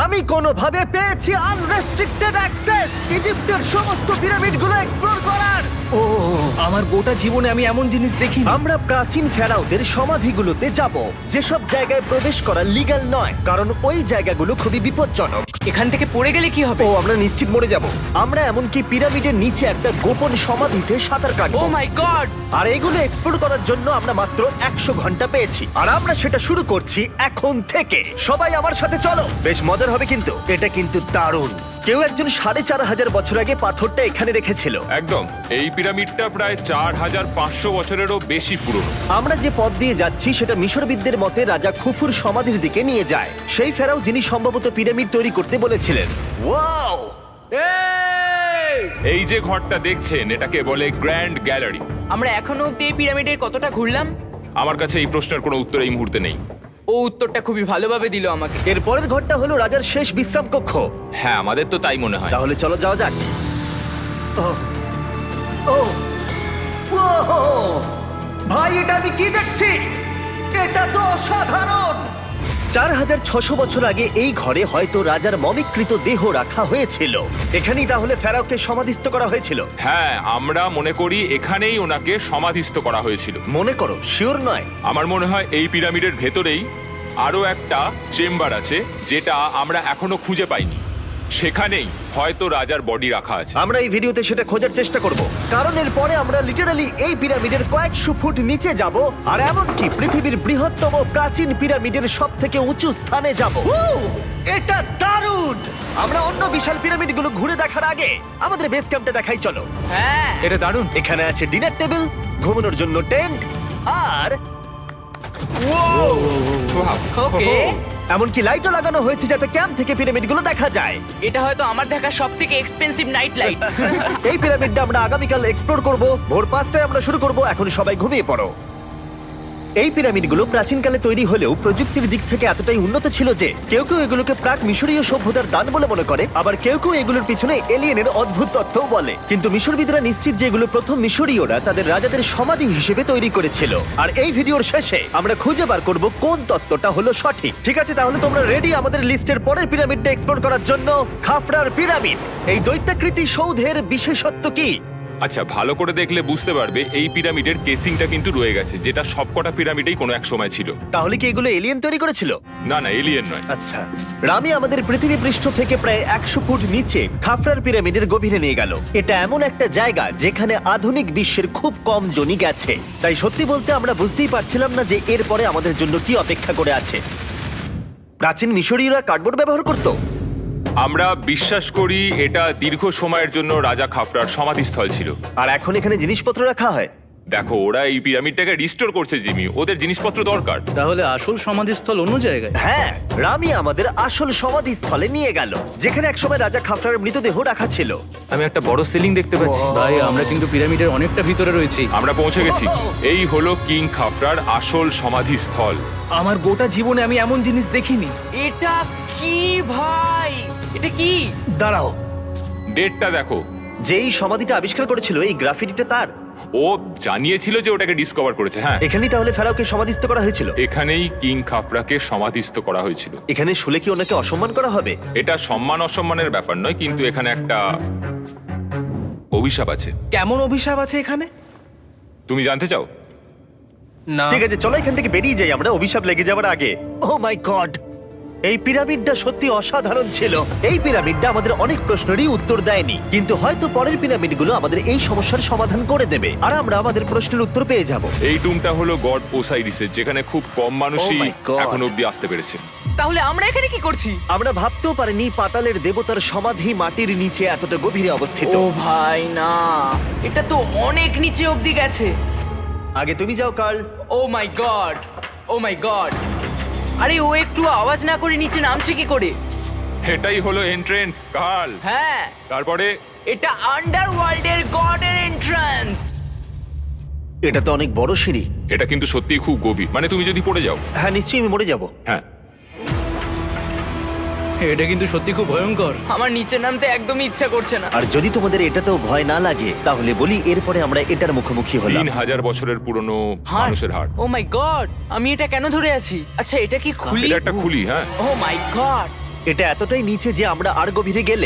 আমি কোনোভাবে পেয়েছি আনরেস্ট্রিক্টেড অ্যাক্সেস ইজিপ্টের সমস্ত পিরামিডগুলো এক্সপ্লোর করার। ও আমার গোটা জীবনে আমি এমন জিনিস দেখিনি। আমরা প্রাচীন ফেরাওদের সমাধিগুলোতে যাব, যেসব জায়গায় প্রবেশ করা লিগ্যাল নয়, কারণ ওই জায়গাগুলো খুবই বিপজ্জনক। এখান থেকে পড়ে গেলে কি হবে? ও আমরা নিশ্চিত মরে যাব। আমরা এমনকি পিরামিডের নিচে একটা গোপন সমাধিতে সাঁতার ও কাটবো। মাই গড! আর এগুলো এক্সপ্লোর করার জন্য আমরা মাত্র 100 ঘন্টা পেয়েছি, আর আমরা সেটা শুরু করছি এখন থেকে। সবাই আমার সাথে চলো, বেশ মজার হবে কিন্তু। এটা কিন্তু দারুণ। কেউ একজন 4500 বছর আগে পাথরটা এখানে রেখেছিল। একদম, এই পিরামিডটা প্রায় 4500 বছরেরও বেশি পুরনো। আমরা যে পথ দিয়ে যাচ্ছি সেটা মিশরবিদদের মতে রাজা খুফুর সমাধির দিকে নিয়ে যায়, সেই ফেরাও যিনি সম্ভবত পিরামিড তৈরি করতে বলেছিলেন। ওয়াও! এই যে ঘরটা দেখছেন, এটাকে বলে গ্র্যান্ড গ্যালারি। আমরা এখনো অব্দি এই পিরামিডের কতটা ঘুরলাম? আমার কাছে এই প্রশ্নের কোনো উত্তর এই মুহূর্তে নেই। ও উত্তরটা খুবই ভালোভাবে দিল আমাকে। এর পরের ঘরটা হলো রাজার শেষ বিশ্রাম কক্ষ। হ্যাঁ, আমাদের তো তাই মনে হয়। তাহলে চলো যাওয়া যাক। ও ও ও ভাই, এটা আমি কি দেখছি? এটা তো অসাধারণ। 4600 বছর আগে এই ঘরে হয়তো রাজার মমিকৃত দেহ রাখা হয়েছিল। এখানেই তাহলে ফেরাওকে সমাধিস্থ করা হয়েছিল। হ্যাঁ, আমরা মনে করি এখানেই ওনাকে সমাধিস্থ করা হয়েছিল। মনে করো, শিওর নয়। আমার মনে হয় এই পিরামিডের ভেতরেই আরো একটা চেম্বার আছে, যেটা আমরা এখনো খুঁজে পাইনি। সেখানেই হয়তো রাজার বডি রাখা আছে। আমরা এই ভিডিওতে সেটা খোঁজার চেষ্টা করব, কারণ এর পরে আমরা লিটারালি এই পিরামিডের কয়েকশো ফুট নিচে যাব, আর এমনকি পৃথিবীর বৃহত্তম প্রাচীন পিরামিডের সবথেকে উঁচু স্থানে যাব। এটা দারুণ! আমরা অন্য বিশাল পিরামিডগুলো ঘুরে দেখার আগে আমাদের বেস ক্যাম্পটা দেখাই চলো। হ্যাঁ, এটা দারুণ। এখানে আছে ডিনার টেবিল, ঘুমানোর জন্য টেন্ট, আর ওকে। এমনকি লাইটও লাগানো হয়েছে যাতে ক্যাম্প থেকে পিরামিডগুলো দেখা যায়। এটা হয়তো আমার দেখা সবথেকে এক্সপেন্সিভ নাইট লাইট। এই পিরামিডটা আমরা আগামীকাল এক্সপ্লোর করব। ভোর 5টায় আমরা শুরু করব। এখন সবাই ঘুমিয়ে পড়ো। এই পিরামিডগুলো প্রাচীনকালে তৈরি হলেও প্রযুক্তির দিক থেকে এতটাই উন্নত ছিল যে কেউ কেউ এগুলোকে প্রাক মিশরীয় সভ্যতার দান বলে মনে করে, আবার কেউ কেউ এগুলোর পিছনে এলিয়েনের অদ্ভুত তথ্যও বলে। কিন্তু মিশরবিদরা নিশ্চিত যে এগুলো প্রথম মিশরীয়রা তাদের রাজাদের সমাধি হিসেবে তৈরি করেছিল। আর এই ভিডিওর শেষে আমরা খুঁজে বার করব কোন তত্ত্বটা হলো সঠিক। ঠিক আছে, তাহলে তোমরা রেডি আমাদের লিস্টের পরের পিরামিডটা এক্সপ্লোর করার জন্য? খাফরার পিরামিড। এই দৈত্যাকৃতি সৌধের বিশেষত্ব কি? আচ্ছা, ভালো করে দেখলে বুঝতে পারবে এই পিরামিডের কেসিংটা কিন্তু রয়ে গেছে, যেটা সবকটা পিরামিডেই কোনো এক সময় ছিল। তাহলে কি এগুলো এলিয়েন তৈরি করেছিল? না না, এলিয়েন নয়। আচ্ছা, রামি আমাদের পৃথিবী পৃষ্ঠ থেকে প্রায় 100 ফুট নিচে খাফরার পিরামিডের গভীরে নিয়ে গেল। এটা এমন একটা জায়গা যেখানে আধুনিক বিশ্বের খুব কম জনই গেছে। তাই সত্যি বলতে আমরা বুঝতেই পারছিলাম না যে এরপরে আমাদের জন্য কি অপেক্ষা করে আছে। প্রাচীন মিশরীয়রা কার্ডবোর্ড ব্যবহার করত। আমরা বিশ্বাস করি এটা দীর্ঘ সময়ের জন্য রাজা খাফরার সমাধিস্থল ছিল। আর এখন এখানে জিনিসপত্র রাখা হয়। দেখো, ওরা এই পিরামিডটাকে রিস্টোর করছে জিমি, ওদের জিনিসপত্র দরকার। তাহলে আসল সমাধিস্থল অন্য জায়গায়? হ্যাঁ, রামি আমাদের আসল সমাধিস্থলে নিয়ে গেল, যেখানে একসময় রাজা খাফরার মৃতদেহ রাখা ছিল। আমি একটা বড় সিলিং দেখতে পাচ্ছি। ভাই, আমরা কিন্তু পিরামিডের অনেকটা ভিতরে রয়েছি। আমরা পৌঁছে গেছি। এই হলো কিং খাফরার আসল সমাধিস্থল। আমার গোটা জীবনে আমি এমন জিনিস দেখিনি। এটা কি ভাই? এটা কি? দাঁড়াও, ডেটটা দেখো। যেই সমাধিটা আবিষ্কার করেছিল এই গ্রাফিটিটা তার। ও জানিয়েছিল যে ওটাকে ডিসকভার করেছে। হ্যাঁ, এখানেই তাহলে ফেরাওকে সমাধিস্থ করা হয়েছিল। এখানেই কিং খাফরাকে সমাধিস্থ করা হয়েছিল। এখানে শুলে কি ওনাকে অসম্মান করা হবে? এটা সম্মান অসম্মানের ব্যাপার নয়, কিন্তু এখানে একটা অভিশাপ আছে। কেমন অভিশাপ আছে এখানে? তুমি জানতে চাও? না। ঠিক আছে, চলো এখান থেকে বেরিয়ে যাই আমরা অভিশাপ লেগে যাওয়ার আগে। ও মাই গড, এই পিরামিডটা সত্যি অসাধারণ ছিল। এই পিরামিডটা আমাদের অনেক প্রশ্নেরই উত্তর দেয়নি, কিন্তু হয়তো পরের পিরামিডগুলো আমাদের এই সমস্যার সমাধান করে দেবে, আর আমরা আমাদের প্রশ্নের উত্তর পেয়ে যাব। এই টুমটা হলো গড ওসাইরিসের, যেখানে খুব কম মানুষই Oh my God! এখন অব্দি আসতে পেরেছে। তাহলে আমরা এখানে কি করছি? আমরা ভাবতেও পারিনি পাতালের দেবতার সমাধি মাটির নিচে এতটা গভীরে অবস্থিত। ও ভাই না, এটা তো অনেক নিচে অবধি গেছে। আগে তুমি যাও কার্ল। ও মাই গড, ও মাই গড! আরে ও একটু আওয়াজ না করে নিচে নামছে কি করে? এটাই হলো এন্ট্রেন্স, কাল। হ্যাঁ, তারপরে এটা আন্ডারওয়ার্ল্ডের গডের এন্ট্রান্স। এটা তো অনেক বড় সিঁড়ি। এটা কিন্তু সত্যিই খুব গভীর, মানে তুমি যদি পড়ে যাও। হ্যাঁ, নিশ্চয়ই আমি মরে যাব। হ্যাঁ, এটা কিন্তু সত্যি খুব ভয়ঙ্কর। আমার নিচে নামতে একদমই ইচ্ছা করছে না। আর যদি তোমাদের এটাতেও ভয় না লাগে তাহলে বলি এরপরে আমরা এটার মুখোমুখি হলাম। 3000 বছরের পুরনো হার্ট, মানুষের হাড়। ও মাই গড! আমি এটা কেন ধরে আছি? আচ্ছা, এটা কি খুলি? এটা একটা খুলি। হ্যাঁ, ও মাই গড! এটা এতটাই নিচে যে আমরা আর গভীরে গেলে